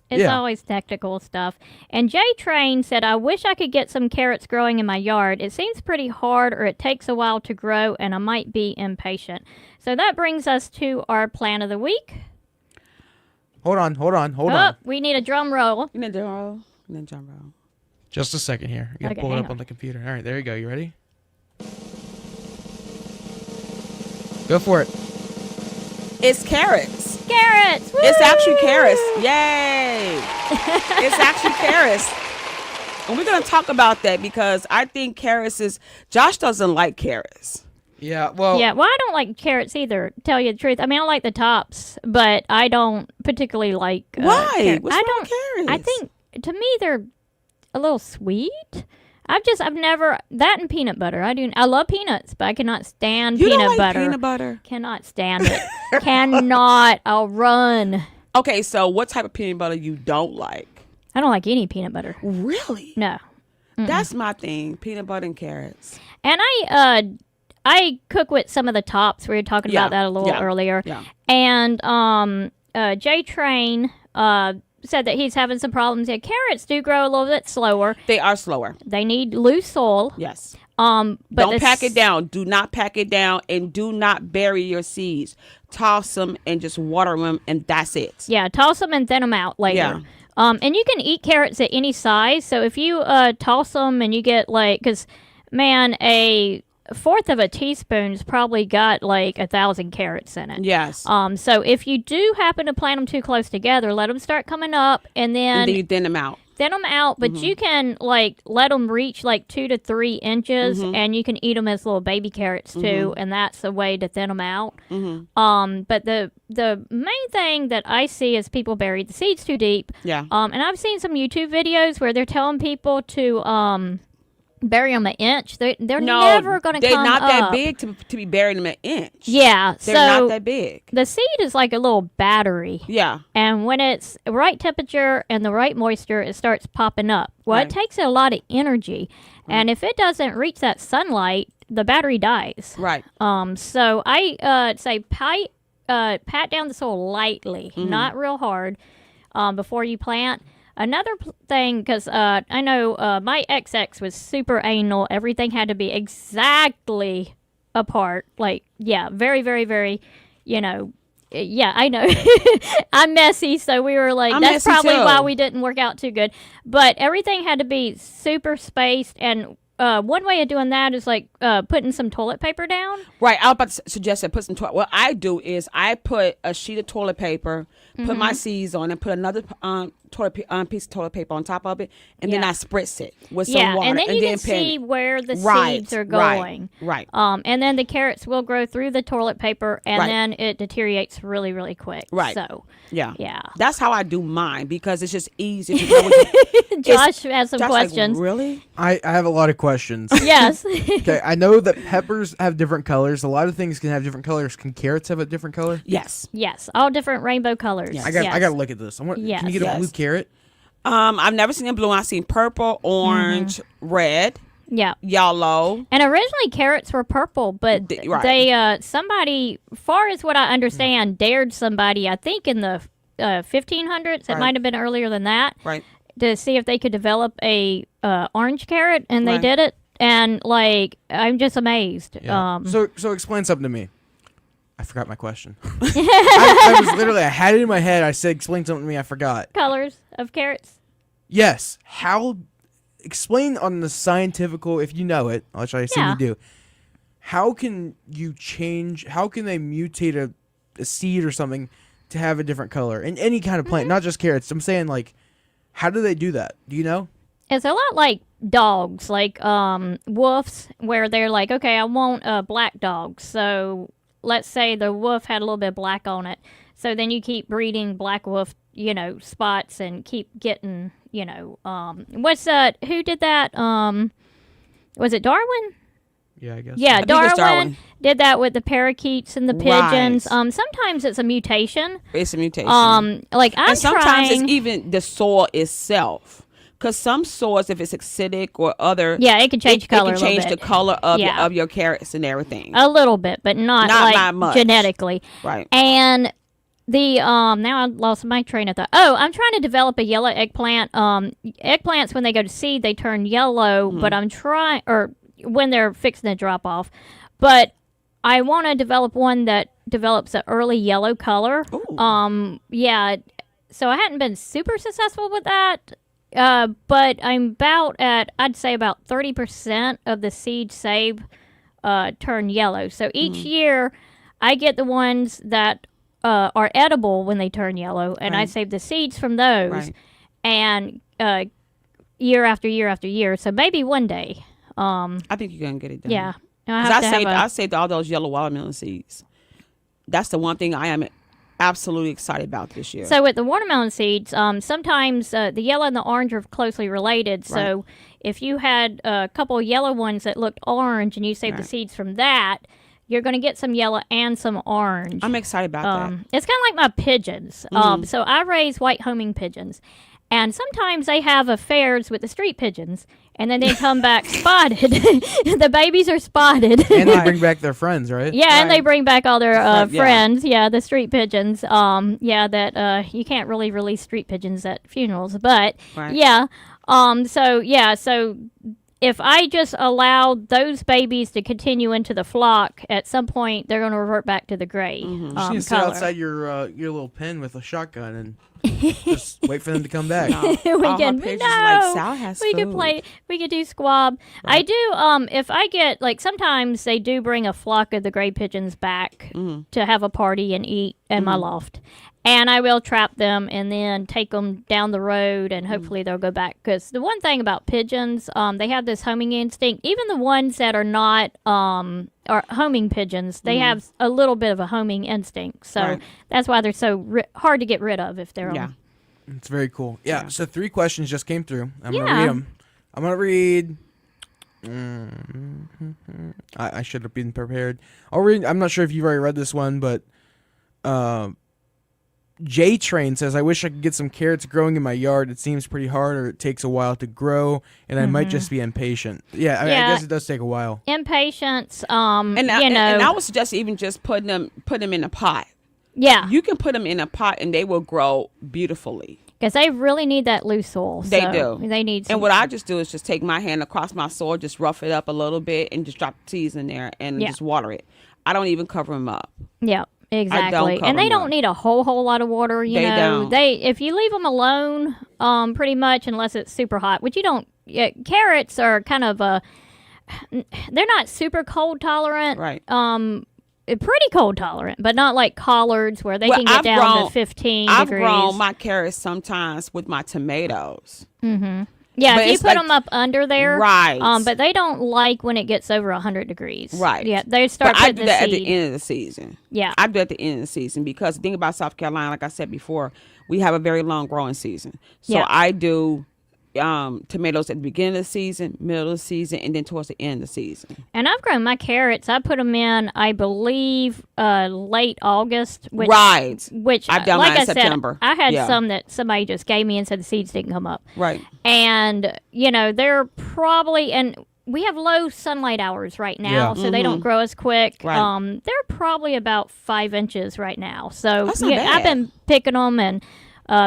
S2: It's
S4: yeah,
S2: always technical stuff. And Jay Train said, I wish I could get some carrots growing in my yard. It seems pretty hard, or it takes a while to grow, and I might be impatient. So that brings us to our plan of the week.
S4: hold on.
S2: We need a drum roll.
S3: You need to roll. You need to drum roll.
S4: Just a second here. You gotta
S2: Okay,
S4: pull it
S2: hang
S4: up
S2: on.
S4: on the computer. All right, there you go. You ready? Go for it.
S3: It's carrots.
S2: Carrots! Woo!
S3: It's actually carrots. Yay! It's actually carrots. And we're going to talk about that because I think carrots is... Josh doesn't like carrots.
S4: Yeah. Well.
S2: Yeah, well, I don't like carrots either, tell you the truth. I mean, I like the tops, but I don't particularly like
S3: Why?
S2: carrots.
S3: What's
S2: I
S3: wrong
S2: don't.
S3: with carrots?
S2: I think, to me, they're a little sweet. I've never, that and peanut butter. I love peanuts, but I cannot stand
S3: You
S2: peanut
S3: don't like
S2: butter.
S3: peanut butter?
S2: Cannot stand it. Cannot. I'll run.
S3: Okay, so what type of peanut butter you don't like?
S2: I don't like any peanut butter.
S3: Really?
S2: No.
S3: That's my thing. Peanut butter and carrots.
S2: And I cook with some of the tops. We were talking
S3: Yeah,
S2: about that a little
S3: yeah,
S2: earlier.
S3: yeah.
S2: And J Train said that he's having some problems. Yeah, carrots do grow a little bit slower.
S3: They are slower.
S2: They need loose soil.
S3: Yes.
S2: But
S3: Don't pack it down. Do not pack it down, and do not bury your seeds. Toss them and just water them, and that's it.
S2: Yeah, toss them and thin them out later.
S3: Yeah.
S2: And you can eat carrots at any size. So if you toss them and you get because man, a fourth of a teaspoon's probably got like 1,000 carrots in it.
S3: Yes.
S2: So if you do happen to plant them too close together, let them start coming up, and then
S3: you thin them out.
S2: But you can let them reach like 2 to 3 inches, and you can eat them as little baby carrots too, and that's a way to thin them out. But the main thing that I see is people bury the seeds too deep.
S3: Yeah.
S2: And I've seen some YouTube videos where they're telling people to bury them an inch. They're never going to come up.
S3: They're not that big to be buried them an inch.
S2: Yeah.
S3: They're not that big.
S2: The seed is like a little battery.
S3: Yeah.
S2: And when it's right temperature and the right moisture, it starts popping up. Well,
S3: Right.
S2: it takes a lot of energy. And if it doesn't reach that sunlight, the battery dies.
S3: Right.
S2: So I say pat down the soil lightly, not real hard, before you plant. Another thing, because I know my XX was super anal. Everything had to be exactly apart. Like, yeah, very, very, very, yeah, I know. I'm messy, so we were like, that's probably why we didn't work out too good. But everything had to be super spaced, and one way of doing that is like putting some toilet paper down.
S3: Right. I was about to suggest that put some what I do is I put a sheet of toilet paper, put my seeds on, and put another piece of toilet paper on top of it, and then I spritz it with some water.
S2: And then you can see where the seeds are going.
S3: Right.
S2: And then the carrots will grow through the toilet paper, and then it deteriorates really, really quick.
S3: Right.
S2: So,
S3: yeah.
S2: Yeah.
S3: That's how I do mine, because it's just easy to know what
S2: Josh has some
S3: Josh,
S2: questions.
S3: Like, really?
S4: I have a lot of questions.
S2: Yes.
S4: Okay, I know that peppers have different colors. A lot of things can have different colors. Can carrots have a different color?
S3: Yes.
S2: Yes. All different rainbow colors.
S3: Yes.
S4: I got to look at this. Can you get a blue carrot?
S3: I've never seen a blue. I've seen purple, orange, red, yellow.
S2: And originally carrots were purple, but they somebody, far as what I understand, dared somebody, I think in the 1500s, it might have been earlier than that, to see if they could develop a orange carrot, and they did it. And I'm just amazed.
S4: Yeah. So explain something to me. I forgot my question. I was literally, I had it in my head. I said, explain something to me. I forgot.
S2: Colors of carrots.
S4: Yes. Explain on the scientifical, if you know it, which I assume you do. How can they mutate a seed or something to have a different color in any kind of plant, not just carrots? I'm saying, how do they do that? Do you know?
S2: It's a lot like dogs, like wolves, where they're like, okay, I want a black dog. So let's say the wolf had a little bit of black on it. So then you keep breeding black wolf, spots, and keep getting, what's that? Who did that? Was it Darwin?
S4: Yeah, I guess.
S2: Yeah, Darwin did that with the parakeets and the pigeons.
S3: Right.
S2: Sometimes it's a mutation.
S3: It's a mutation.
S2: And
S3: sometimes it's even the soil itself. Because some soils, if it's acidic or other,
S2: it can change color.
S3: It can change the color of your carrots and everything.
S2: A little bit, but not
S3: much.
S2: Genetically.
S3: Right.
S2: And the now I lost my train of thought. Oh, I'm trying to develop a yellow eggplant. Eggplants, when they go to seed, they turn yellow. But I'm trying, or when they're fixing to drop off. But I want to develop one that develops an early yellow color.
S3: Ooh.
S2: So I hadn't been super successful with that. But I'm I'd say about 30% of the seed saved turn yellow. So each year I get the ones that are edible when they turn yellow, and I save the seeds from those.
S3: Right.
S2: And year after year after year. So maybe one day.
S3: I think you're going to get it done.
S2: Yeah.
S3: I saved all those yellow watermelon seeds. That's the one thing I am absolutely excited about this year.
S2: So with the watermelon seeds, sometimes the yellow and the orange are closely related. So if you had a couple of yellow ones that looked orange and you saved the seeds from that, you're going to get some yellow and some orange.
S3: I'm excited about that.
S2: It's kind of like my pigeons. So I raise white homing pigeons. And sometimes they have affairs with the street pigeons, and then they come back spotted. The babies are spotted.
S4: And they bring back their friends, right?
S2: Yeah, and they bring back all their friends. Yeah, the street pigeons. That you can't really release street pigeons at funerals, but so if I just allow those babies to continue into the flock, at some point they're going to revert back to the gray
S4: You just need to sit
S2: color.
S4: outside your little pen with a shotgun and just wait for them to come back.
S2: we can
S3: Sal has
S2: we
S3: food.
S2: can play. We could do squab. I do. If I get like sometimes they do bring a flock of the gray pigeons back to have a party and eat in my loft. And I will trap them and then take them down the road, and hopefully they'll go back. Because the one thing about pigeons, they have this homing instinct. Even the ones that are not are homing pigeons, they have a little bit of a homing instinct. So that's why they're so hard to get rid of if they're on.
S4: It's very cool. Yeah. So 3 questions just came through. I'm gonna read them. I'm gonna read. I should have been prepared. I'll read. I'm not sure if you've already read this one, but J Train says, I wish I could get some carrots growing in my yard. It seems pretty hard, or it takes a while to grow, and I might just be impatient. Yeah, I guess it does take a while.
S2: Impatience,
S3: And I would suggest even just put them in a pot.
S2: Yeah.
S3: You can put them in a pot and they will grow beautifully.
S2: Because they really need that loose soil.
S3: They
S2: so
S3: do.
S2: They need some.
S3: And what I just do is just take my hand across my soil, just rough it up a little bit, and just drop the seeds in there and just water it. I don't even cover them up.
S2: Yeah. Exactly, and they don't need a whole lot of water. You know,
S3: don't.
S2: If you leave them alone, pretty much unless it's super hot, which you don't. Carrots are kind of they're not super cold tolerant,
S3: right?
S2: Pretty cold tolerant, but not like collards where they can get down to 15 degrees.
S3: I've grown my carrots sometimes with my tomatoes.
S2: Mm-hmm. Yeah,
S3: but
S2: if you put them up under there,
S3: right?
S2: But they don't like when it gets over 100 degrees,
S3: right?
S2: Yeah, they start.
S3: But I do that at the end of the season.
S2: Yeah,
S3: I do that at the end of the season because the thing about South Carolina, like I said before, we have a very long growing season. So I do tomatoes at the beginning of the season, middle of the season, and then towards the end of the season.
S2: And I've grown my carrots. I put them in, I believe, late August. Which
S3: I've done
S2: like
S3: mine in
S2: I
S3: September.
S2: Said, I had some that somebody just gave me and said the seeds didn't come up.
S3: Right.
S2: And they're probably we have low sunlight hours right now, so they don't grow as quick.
S3: Right.
S2: They're probably about 5 inches right now. So
S3: that's not bad.
S2: I've been picking them and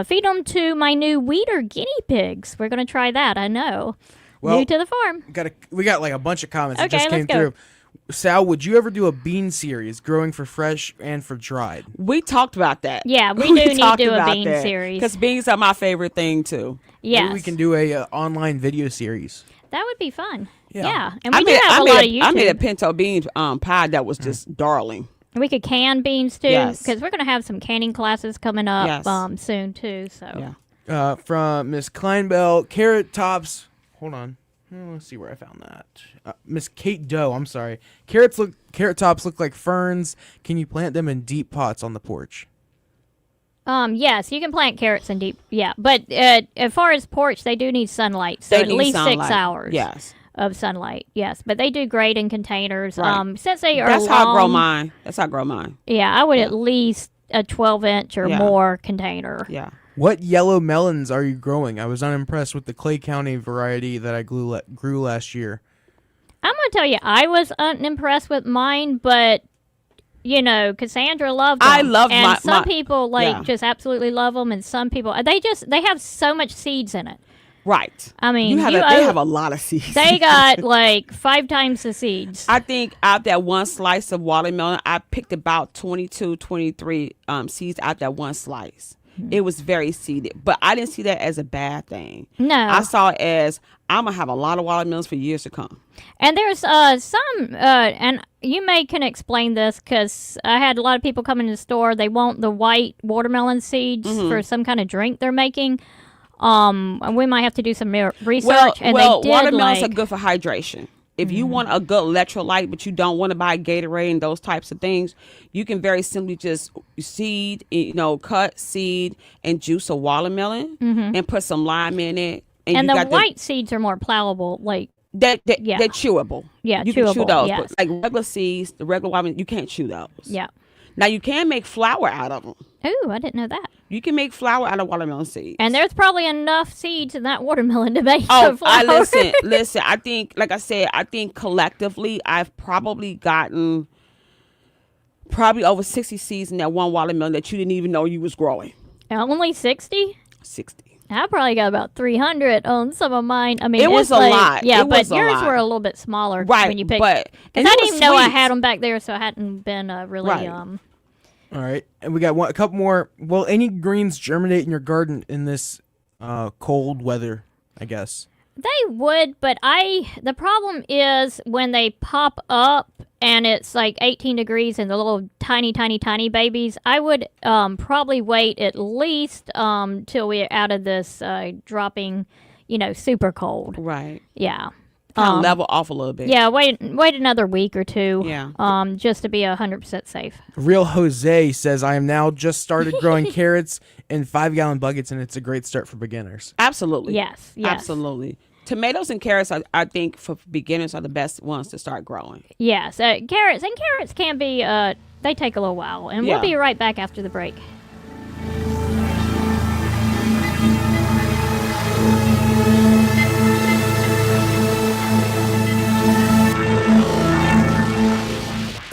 S2: feed them to my new weeder guinea pigs. We're going to try that, I know.
S4: Well,
S2: new to the farm.
S4: We got like a bunch of comments that
S2: Okay,
S4: just came
S2: let's go.
S4: through. Sal, would you ever do a bean series, growing for fresh and for dried?
S3: We talked about that.
S2: Yeah, we do need to do a bean series.
S3: Because beans are my favorite thing, too.
S2: Yes.
S4: Maybe we can do a online video series.
S2: That would be fun.
S4: Yeah.
S2: Yeah. And we do have a lot of YouTube.
S3: I made a pinto bean pie that was just darling.
S2: We could can beans too, because we're going to have some canning classes coming up soon too. So
S4: from Miss Kleinbell, carrot tops. Hold on, let's see where I found that. Miss Kate Doe. I'm sorry. Carrot tops look like ferns. Can you plant them in deep pots on the porch?
S2: Yes, you can plant carrots in deep. Yeah, but as far as porch, they do need sunlight. So at least 6 hours.
S3: Yes.
S2: Of sunlight, yes, but they do great in containers.
S3: Right.
S2: Since they are
S3: That's how I grow mine.
S2: Yeah, I would at least a 12-inch or more container.
S3: Yeah.
S4: What yellow melons are you growing? I was unimpressed with the Clay County variety that I grew last year.
S2: I'm going to tell you, I was unimpressed with mine, but Cassandra loved them.
S3: I love
S2: and some people just absolutely love them, and some people they have so much seeds in it.
S3: Right.
S2: I mean,
S3: they have a lot of seeds.
S2: They got like 5 times the seeds.
S3: I think out that one slice of watermelon, I picked about 22, 23 seeds out that one slice. It was very seeded, but I didn't see that as a bad thing.
S2: No.
S3: I saw it as I'm going to have a lot of watermelons for years to come.
S2: And there's some, and you can explain this because I had a lot of people come in the store. They want the white watermelon seeds for some kind of drink they're making. And we might have to do some research.
S3: Watermelons are good for hydration. If you want a good electrolyte, but you don't want to buy Gatorade and those types of things, you can very simply just cut, seed, and juice a watermelon and put some lime in it.
S2: And the white seeds are more plowable,
S3: they're chewable.
S2: Yeah,
S3: you
S2: chewable,
S3: can chew those.
S2: yes.
S3: But like regular seeds, the regular watermelon, you can't chew those.
S2: Yeah.
S3: Now you can make flour out of them.
S2: Ooh, I didn't know that.
S3: You can make flour out of watermelon seeds.
S2: And there's probably enough seeds in that watermelon to make some flour.
S3: Listen. I think, like I said, collectively I've probably gotten over 60 seeds in that one watermelon that you didn't even know you was growing.
S2: Only 60?
S3: 60.
S2: I probably got about 300 on some of mine. I mean,
S3: It was
S2: it's
S3: a
S2: like,
S3: lot.
S2: Yeah,
S3: It
S2: but
S3: was a
S2: yours
S3: lot.
S2: were a little bit smaller
S3: Right,
S2: when you picked.
S3: but
S2: Because I
S3: it
S2: didn't
S3: was
S2: even know I
S3: sweet.
S2: had them back there, so I hadn't been really.
S3: Right.
S4: All right, and we got a couple more. Will any greens germinate in your garden in this cold weather? I guess.
S2: They would, but the problem is when they pop up and it's like 18 degrees and the little tiny babies, I would probably wait at least till we're out of this dropping, super cold.
S3: Right.
S2: Yeah.
S3: Kind of level off a little bit.
S2: Yeah, wait another week or two.
S3: Yeah.
S2: Just to be 100% safe.
S4: Real Jose says, I am now just started growing carrots in 5-gallon buckets, and it's a great start for beginners.
S3: Absolutely.
S2: Yes.
S3: Absolutely. Tomatoes and carrots, I think, for beginners are the best ones to start growing.
S2: Yes, carrots can be. They take a little while, and we'll be right back after the break.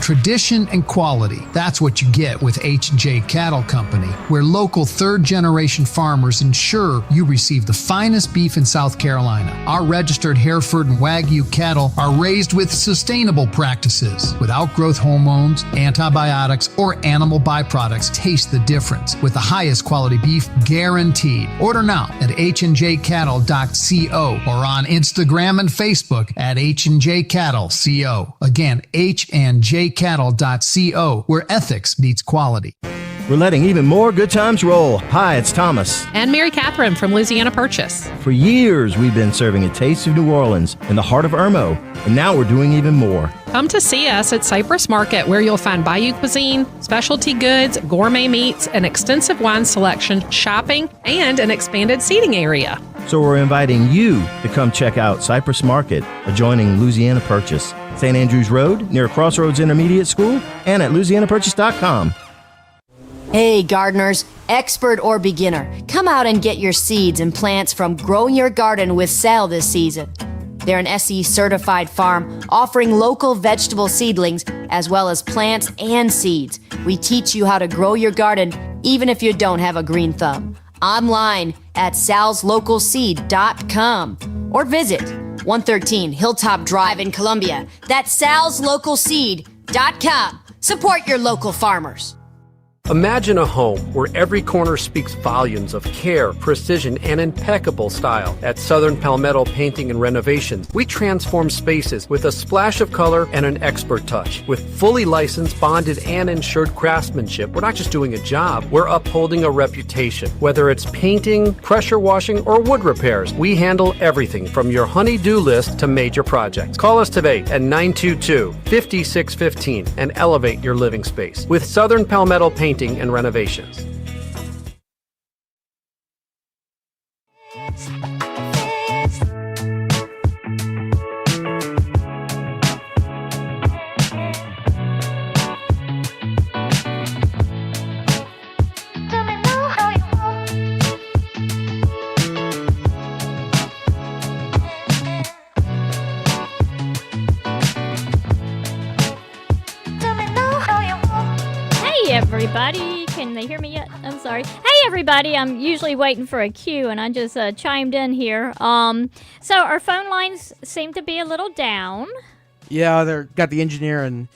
S5: Tradition and quality. That's what you get with H&J Cattle Company, where local third-generation farmers ensure you receive the finest beef in South Carolina. Our registered Hereford and Wagyu cattle are raised with sustainable practices, without growth hormones, antibiotics, or animal byproducts. Taste the difference with the highest quality beef guaranteed. Order now at hdjcattle.co or on Instagram and Facebook at hdjcattle.co. Again, hdjcattle.co, where ethics meets quality.
S6: We're letting even more good times roll. Hi, it's Thomas.
S7: And Mary Catherine from Louisiana Purchase.
S6: For years, we've been serving a taste of New Orleans in the heart of Irmo, and now we're doing even more.
S7: Come to see us at Cypress Market, where you'll find Bayou cuisine, specialty goods, gourmet meats, an extensive wine selection, shopping, and an expanded seating area.
S6: So we're inviting you to come check out Cypress Market, adjoining Louisiana Purchase, St. Andrews Road, near Crossroads Intermediate School, and at louisianapurchase.com.
S8: Hey gardeners, expert or beginner, come out and get your seeds and plants from Growing Your Garden with Sal this season. They're an SE certified farm offering local vegetable seedlings as well as plants and seeds. We teach you how to grow your garden even if you don't have a green thumb. Online at salslocalseed.com or visit 113 Hilltop Drive in Columbia. That's salslocalseed.com. Support your local farmers.
S9: Imagine a home where every corner speaks volumes of care, precision, and impeccable style. At Southern Palmetto Painting and Renovation, we transform spaces with a splash of color and an expert touch. With fully licensed, bonded, and insured craftsmanship, we're not just doing a job, we're upholding a reputation. Whether it's painting, pressure washing, or wood repairs, we handle everything from your honey-do list to major projects. Call us today at 922-5615 and elevate your living space. With Southern Palmetto Painting and Renovations.
S2: Everybody, can they hear me yet? I'm sorry. Hey everybody, I'm usually waiting for a cue and I just chimed in here. So our phone lines seem to be a little down.
S4: Yeah, they're got the engineer and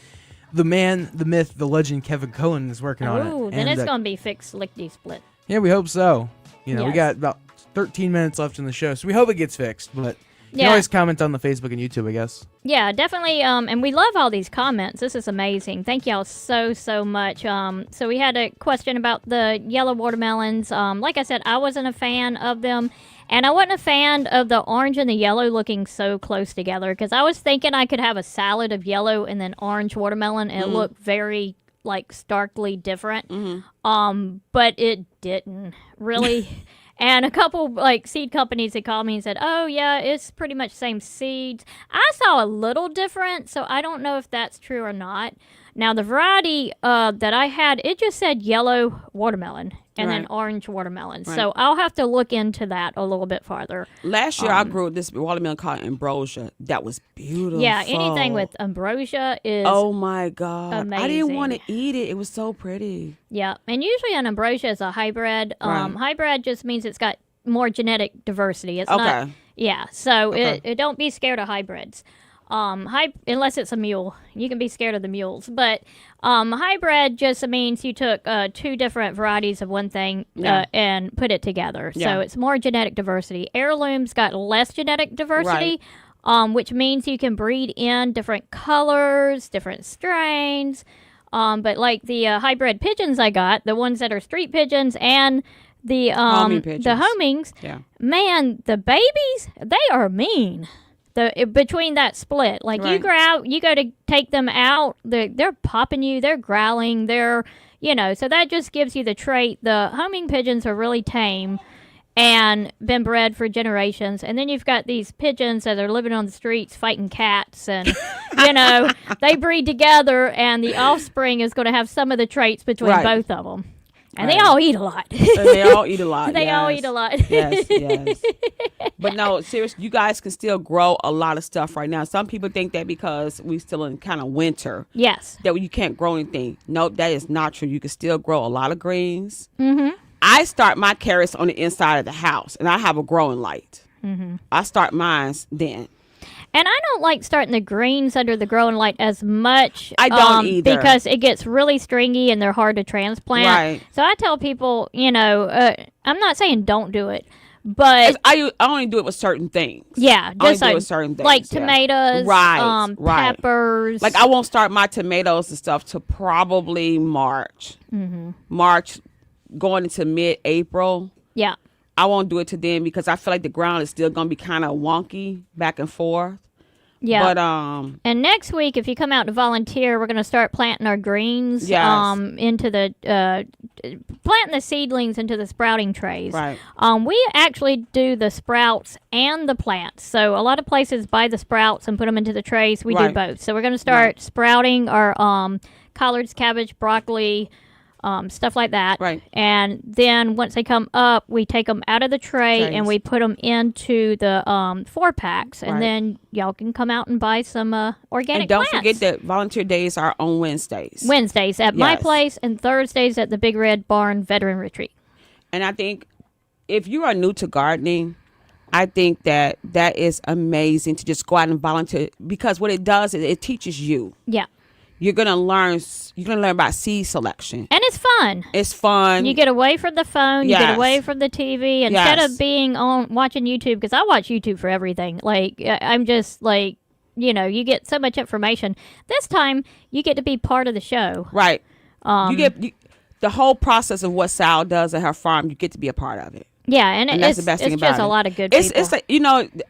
S4: the man, the myth, the legend Kevin Cohen is working on it.
S2: Ooh, then it's gonna be fixed lickety-split.
S4: Yeah, we hope so. We
S2: Yes.
S4: got about 13 minutes left in the show, so we hope it gets fixed, but you can always comment on the Facebook and YouTube, I guess.
S2: Yeah, definitely. And we love all these comments. This is amazing. Thank y'all so much. So we had a question about the yellow watermelons. Like I said, I wasn't a fan of them. And I wasn't a fan of the orange and the yellow looking so close together because I was thinking I could have a salad of yellow and then orange watermelon and it looked very, starkly different. But it didn't really. And a couple seed companies had called me and said, "Oh yeah, it's pretty much same seeds." I saw a little different, so I don't know if that's true or not. Now the variety that I had, it just said yellow watermelon and then orange watermelon.
S3: Right.
S2: So I'll have to look into that a little bit farther.
S3: Last year, I grew this watermelon called ambrosia. That was beautiful.
S2: Yeah, anything with ambrosia is
S3: oh my God.
S2: amazing.
S3: I didn't want to eat it. It was so pretty.
S2: Yeah, and usually an ambrosia is a hybrid.
S3: Right.
S2: Hybrid just means it's got more genetic diversity. It's not. Yeah, so it don't be scared of hybrids. Unless it's a mule, you can be scared of the mules. But hybrid just means you took 2 different varieties of one thing and put it together. So it's more genetic diversity. Heirlooms got less genetic diversity, which means you can breed in different colors, different strains. But like the hybrid pigeons I got, the ones that are street pigeons and the homings, man, the babies, they are mean. Between that split, like you go to take them out, they're popping you, they're growling, so that just gives you the trait. The homing pigeons are really tame and been bred for generations, and then you've got these pigeons that are living on the streets fighting cats, and they breed together, and the offspring is going to have some of the traits between both of them. And they all eat a lot.
S3: They all eat a lot.
S2: They all eat a lot.
S3: Yes. But no, seriously, you guys can still grow a lot of stuff right now. Some people think that because we still in kind of winter, that you can't grow anything. Nope, that is not true. You can still grow a lot of greens. Mm-hmm. I start my carrots on the inside of the house, and I have a growing light. Mm-hmm. I start mine then.
S2: And I don't like starting the greens under the growing light as much.
S3: I don't either.
S2: Because it gets really stringy and they're hard to transplant.
S3: Right.
S2: So I tell people, I'm not saying don't do it, but
S3: I only do it with certain things.
S2: Yeah, just
S3: do it with certain things,
S2: like tomatoes,
S3: right.
S2: peppers.
S3: Like I won't start my tomatoes and stuff till probably March. Mm-hmm. March, going into mid-April.
S2: Yeah.
S3: I won't do it to then because I feel like the ground is still going to be kind of wonky back and forth.
S2: Yeah.
S3: But
S2: and next week, if you come out to volunteer, we're going to start planting our greens. Into the planting the seedlings into the sprouting trays.
S3: Right.
S2: We actually do the sprouts and the plants. So a lot of places buy the sprouts and put them into the trays. We do both. So we're going to start sprouting our collards, cabbage, broccoli. Stuff like that.
S3: Right.
S2: And then once they come up, we take them out of the tray and we put them into the 4-packs. And then y'all can come out and buy some organic
S3: And don't
S2: plants.
S3: forget that volunteer days are on Wednesdays.
S2: Wednesdays at my place and Thursdays at the Big Red Barn Veteran Retreat.
S3: And I think if you are new to gardening, I think that is amazing to just go out and volunteer because what it does is it teaches you.
S2: Yeah.
S3: You're gonna learn about seed selection,
S2: and it's fun.
S3: It's fun.
S2: You get away from the phone. You get away from the TV instead of being on watching YouTube. Because I watch YouTube for everything. Like I'm just like you get so much information. This time you get to be part of the show.
S3: Right. You get the whole process of what Sal does at her farm. You get to be a part of it.
S2: Yeah, and
S3: that's the best thing about it.
S2: It's just a lot of good people.
S3: It's like,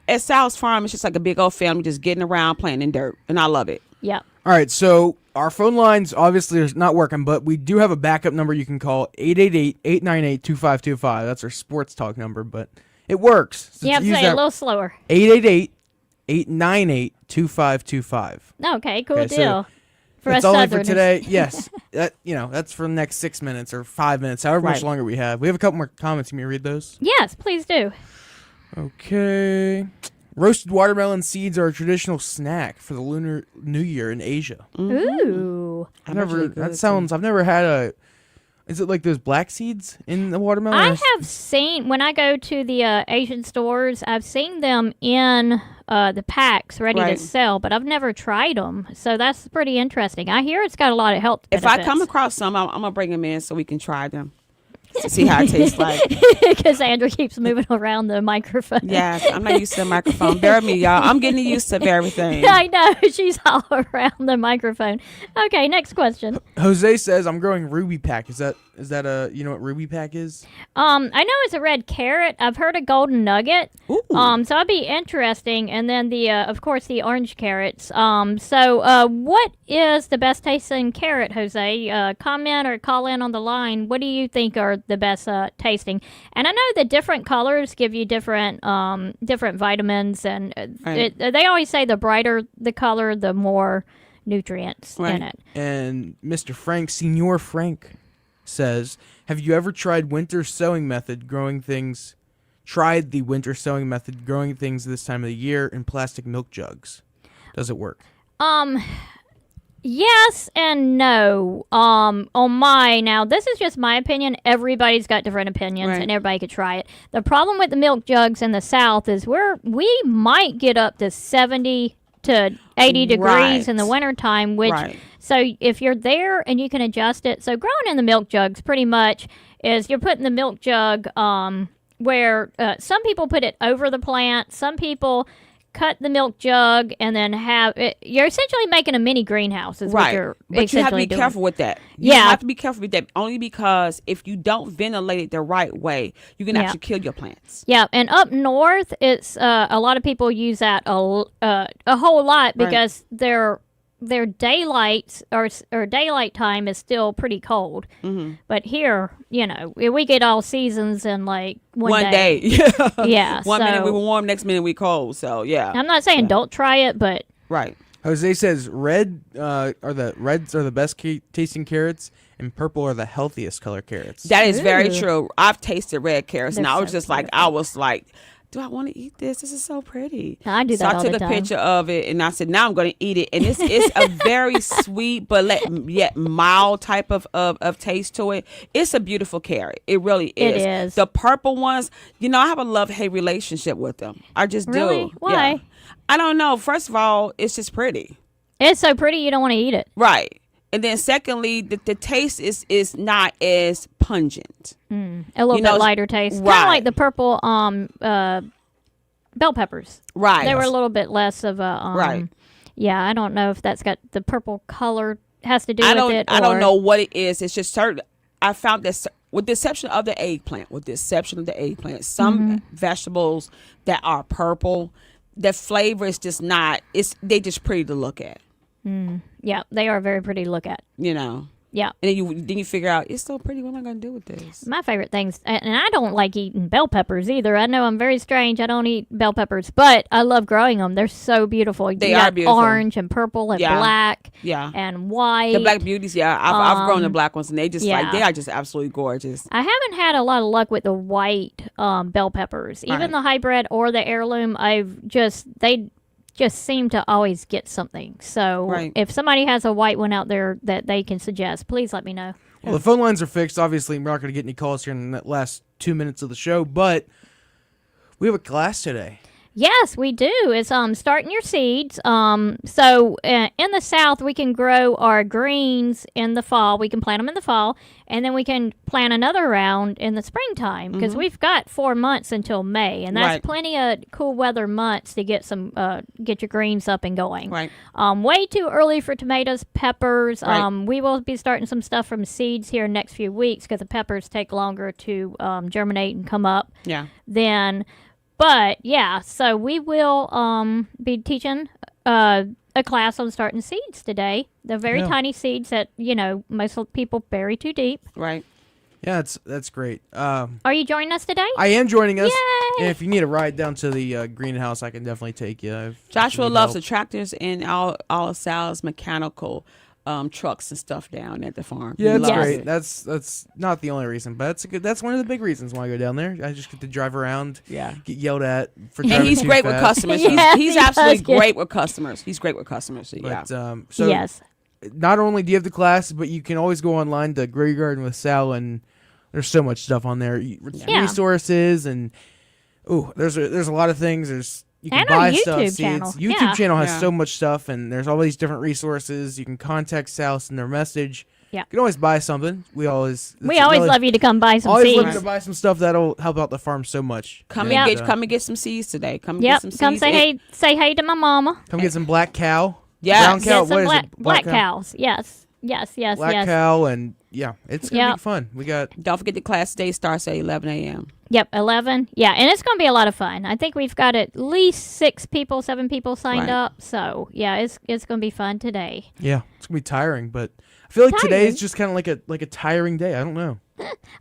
S3: at Sal's farm, it's just like a big old family just getting around playing in dirt, and I love it.
S2: Yeah.
S4: All right, so our phone lines obviously are not working, but we do have a backup number you can call, 888-898-2525. That's our sports talk number, but it works. So
S2: you have to say it a little slower.
S4: 888-898-2525.
S2: Okay, cool deal. For
S4: that's
S2: us
S4: only
S2: Southerners.
S4: for today. Yes, that's for the next 6 minutes or 5 minutes, however much longer we have. We have a couple more comments. Can you read those?
S2: Yes, please do.
S4: Okay. Roasted watermelon seeds are a traditional snack for the Lunar New Year in Asia.
S2: Ooh.
S4: I've never had a. Is it like those black seeds in the watermelon?
S2: I have seen, when I go to the Asian stores, I've seen them in the packs ready to sell, but I've never tried them. So that's pretty interesting. I hear it's got a lot of health benefits.
S3: If I come across some, I'm going to bring them in so we can try them. To see how it tastes like.
S2: Cassandra keeps moving around the microphone.
S3: Yes, I'm not used to the microphone. Bear with me, y'all. I'm getting used to everything.
S2: I know. She's all around the microphone. Okay, next question.
S4: Jose says, I'm growing Ruby Pack. Is that you know what Ruby Pack is?
S2: I know it's a red carrot. I've heard of golden nugget.
S3: Ooh.
S2: So that'd be interesting. And then of course, the orange carrots. So what is the best tasting carrot, Jose? Comment or call in on the line. What do you think are the best tasting? And I know the different colors give you different vitamins, and they always say the brighter the color, the more nutrients in it.
S4: And Mr. Frank, Senor Frank, says, have you ever tried the winter sowing method growing things this time of the year in plastic milk jugs? Does it work?
S2: Yes and no. On now, this is just my opinion. Everybody's got different opinions,
S3: Right.
S2: and everybody could try it. The problem with the milk jugs in the South is we might get up to 70 to 80 degrees in the wintertime, which
S3: Right.
S2: so if you're there and you can adjust it. So growing in the milk jugs pretty much is you're putting the milk jug where some people put it over the plant, some people cut the milk jug and then have it. You're essentially making a mini greenhouse is what you're
S3: But you have to be
S2: essentially doing.
S3: careful with that. You
S2: Yeah.
S3: have to be careful with that only because if you don't ventilate it the right way, you can actually kill your plants.
S2: Yeah, and up north, it's a lot of people use that a whole lot because their daylight or daylight time is still pretty cold. Mm-hmm. But here, we get all seasons in like one day.
S3: Yeah.
S2: Yeah.
S3: One minute we were warm, next minute we cold. So yeah.
S2: I'm not saying don't try it, but
S3: Right.
S4: Jose says reds are the best tasting carrots, and purple are the healthiest color carrots.
S3: That is very true. I've tasted red carrots, and
S2: They're
S3: I was
S2: so
S3: just like, I was like, do I want to eat this? This is so pretty.
S2: I do that
S3: so
S2: all
S3: I took
S2: the
S3: a
S2: time.
S3: picture of it, and I said, now I'm going to eat it. And it's a very sweet but yet mild type of taste to it. It's a beautiful carrot. It really is.
S2: It is.
S3: The purple ones, I have a love-hate relationship with them. I just
S2: Really?
S3: do.
S2: Why?
S3: Yeah. I don't know. First of all, it's just pretty.
S2: it's so pretty you don't want to eat it.
S3: Right. And then secondly, the taste is not as pungent.
S2: A little bit lighter taste. Kind of
S3: right.
S2: like the purple bell peppers.
S3: Right.
S2: They were a little bit less of a
S3: Right.
S2: Yeah, I don't know if that's got the purple color has to do
S3: I
S2: with it.
S3: don't
S2: or-
S3: know what it is. It's just certain. I found that with the exception of the eggplant, some vegetables that are purple, the flavor is just not. They just pretty to look at.
S2: Yeah, they are very pretty to look at. Yeah.
S3: And then you figure out it's so pretty. What am I going to do with this?
S2: My favorite things, and I don't like eating bell peppers either. I know I'm very strange. I don't eat bell peppers, but I love growing them. They're so beautiful.
S3: They are beautiful.
S2: Orange and purple and black and white.
S3: The black beauties, I've grown the black ones, and they just they are just absolutely gorgeous.
S2: I haven't had a lot of luck with the white bell peppers. Even the hybrid or the heirloom, they just seem to always get something. So if somebody has a white one out there that they can suggest, please let me know.
S4: Well, the phone lines are fixed. Obviously, we're not going to get any calls here in the last 2 minutes of the show, but we have a class today.
S2: Yes, we do. It's starting your seeds. So in the South, we can grow our greens in the fall. We can plant them in the fall, and then we can plant another round in the springtime because we've got 4 months until May, and that's plenty of cool weather months to get your greens up and going.
S3: Right.
S2: Way too early for tomatoes, peppers.
S3: Right.
S2: We will be starting some stuff from seeds here next few weeks because the peppers take longer to germinate and come up.
S3: Yeah.
S2: But yeah, so we will be teaching a class on starting seeds today. They're very tiny seeds that most people bury too deep.
S3: Right.
S4: Yeah, that's great.
S2: Are you joining us today?
S4: I am joining us.
S2: Yay!
S4: And if you need a ride down to the greenhouse, I can definitely take you.
S3: Joshua loves the tractors and all Sal's mechanical trucks and stuff down at the farm.
S4: Yeah,
S3: He
S4: that's
S3: loves
S4: great.
S3: it.
S4: That's not the only reason, but that's one of the big reasons why I go down there. I just get to drive around,
S3: Yeah.
S4: get yelled at for
S3: And
S4: driving
S3: he's
S4: too
S3: great with
S4: fast.
S3: customers.
S2: Yes,
S3: he's
S2: he
S3: absolutely
S2: does get-
S3: great with customers. He's great with customers. So, yeah.
S4: But, so
S2: yes.
S4: not only do you have the class, but you can always go online to Grow Your Garden with Sal, and there's so much stuff on there.
S2: Yeah.
S4: Resources and there's a lot of things. You can
S2: And our
S4: buy
S2: YouTube
S4: stuff.
S2: channel.
S4: YouTube
S2: Yeah.
S4: channel has
S3: Yeah.
S4: so much stuff, and there's all these different resources. You can contact Sal, send their message.
S2: Yeah.
S4: You can always buy something. We always
S2: love you to come buy some
S4: always
S2: seeds.
S4: looking to buy some stuff that'll help out the farm so much.
S3: Come
S2: Yep.
S3: and get some seeds today. Come and
S2: Yep.
S3: get some seeds.
S2: Come say hey to my mama.
S4: Come get some black cow.
S3: Yes.
S4: Brown cow.
S2: Get some
S4: What is it?
S2: black cows. Yes.
S4: Black cow, and it's gonna
S2: Yep.
S4: be fun. We got
S3: Don't forget the class today starts at 11 a.m.
S2: Yep, 11. Yeah, and it's going to be a lot of fun. I think we've got at least 7 people signed
S3: Right.
S2: up. So, yeah, it's going to be fun today.
S4: it's gonna be tiring, but I feel like today
S2: Tiring?
S4: is just kind of like a tiring day. I don't know.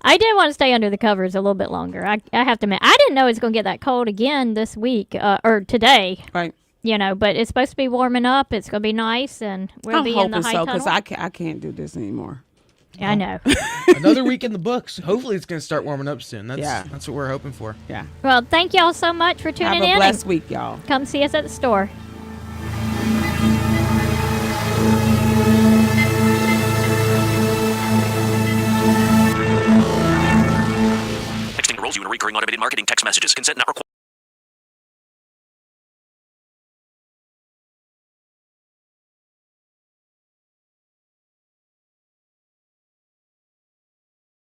S2: I did want to stay under the covers a little bit longer. I have to admit, I didn't know it was going to get that cold again this week or today.
S3: Right.
S2: But it's supposed to be warming up. It's going to be nice, and we'll
S3: I'm
S2: be in
S3: hoping
S2: the high
S3: so
S2: tunnel.
S3: because I can't do this anymore.
S2: Yeah, I know.
S4: Another week in the books. Hopefully, it's gonna start warming up soon. That's what we're hoping for.
S3: Yeah.
S2: Well, thank y'all so much for tuning
S3: Have
S2: in.
S3: a
S2: and
S3: blessed week, y'all.
S2: come see us at the store.
S10: calls you in recurring automated marketing text messages. Consent not required.